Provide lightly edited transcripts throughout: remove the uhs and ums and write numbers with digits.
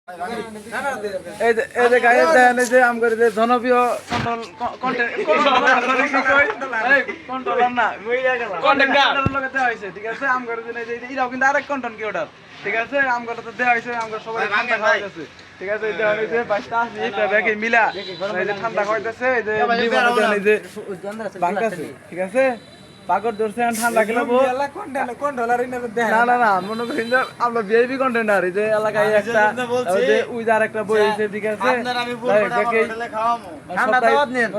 এই যে গায়ে দেন এই যে আম করে যে জনপ্রিয় কন্ট্রোলার না কন্টেন্ট লগে দেওয়া হয়েছে ঠিক আছে আম করে যে এরাও কিন্তু আরেক কন্টেন্ট কি ওটার ঠিক আছে আম করে তো দেওয়া হয়েছে আম করে সবাই ঠান্ডা খাওয়া গেছে ঠিক আছে দেওয়া হয়েছে 22টা আছে এটা ব্যাগে মিলা এই যে ঠান্ডা খাইতেছে এই যে এই যে বাংকাছে ঠিক আছে পাগর ধরছে ঠান্ডা খেলাবো না না না মনে করেন যে আমরা ভিআইপি কন্টেন্টার এই যে এলাকায় একটা যে উইদার একটা বই হইছে ঠিক আছে ঠান্ডা দাওয়াত নেন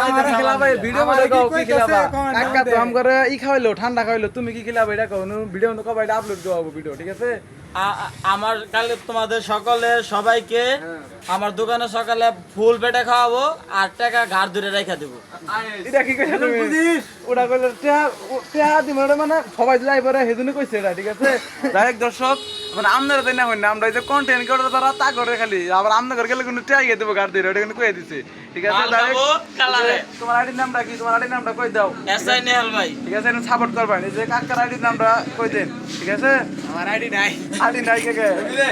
আমার খেলাবা ভিডিও মধ্যে কও কি খেলাবা কাকা তো আম করে ই খাওয়াইলো ঠান্ডা খাওয়াইলো তুমি কি খেলাবা এটা কও ভিডিও মধ্যে কও এটা আপলোড দেবো ভিডিও ঠিক আছে আমার কালে তোমাদের সকলে সবাইকে আমার দোকানে সকালে ফুল পেটে খাওয়াবো আর টাকা ঘাড় ধরে রেখে দেবো। এটা কি কইছ তুমি ওটা কইলে টেহা দিম মানে সবাই যাই পরে হেজুনি কইছে এটা ঠিক আছে ডাইরেক্ট দর্শক মানে আপনারা তাই না হইনা আমরা এই যে কন্টেন্ট করে তারা তা করে খালি আবার আপনাদের ঘর গেলে কিন্তু টেহা গিয়ে দেবো ঘাড় ধরে ওটা কিন্তু কই দিছে ঠিক আছে ডাইরেক্ট তোমার আইডির নামটা কি তোমার আইডির নামটা কই দাও এসআই নেহাল ভাই ঠিক আছে এটা সাপোর্ট করবেন এই যে কাকার আইডির নামটা কই দেন ঠিক আছে আমার আইডি নাই আইডি নাই কে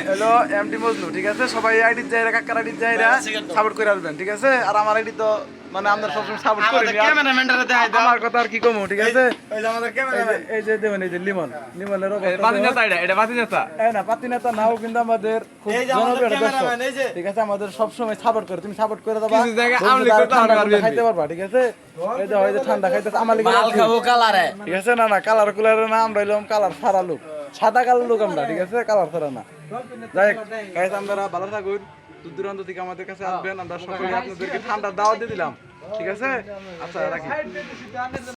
হ্যালো এমডি মজনু ঠিক আছে সবাই আইডি যাইরা কাকার আইডি যাইরা সাপোর্ট করে আসবেন ঠিক আছে আর আমার আইডি তো মানে আমরা সবসময় সাপোর্ট করি ক্যামেরাম্যানটারে দেখাই দাও আমার কথা আর কি কমু ঠিক আছে ওই যে আমাদের ক্যামেরাম্যান এই যে দেখুন এই যে লিমনের বাতি নেতা এটা বাতি নেতা এই না পাতি নেতা নাও কিন্তু আমাদের খুব এই যে আমাদের জনপ্রিয় দর্শক ক্যামেরাম্যান এই যে ঠিক আছে আমাদের সব সময় সাপোর্ট করে তুমি সাপোর্ট করে দাও কিছু জায়গায় আমলি করতে পারবে খাইতে পারবা ঠিক আছে এই যে হয় যে ঠান্ডা খাইতেছে আমার লিগে মাল খাবো কালারে ঠিক আছে না না কালার কুলারে না আমরা হইলাম কালার ছাড়া লোক সাদা কালার লোক আমরা ঠিক আছে কালার ছাড়া না যাই গাইস আমরা ভালো থাকুন দূর দূরান্ত থেকে আমাদের কাছে আসবেন আমরা সকলে আপনাদেরকে ঠান্ডা দাওয়াত দিয়ে দিলাম ঠিক আছে আচ্ছা রাখি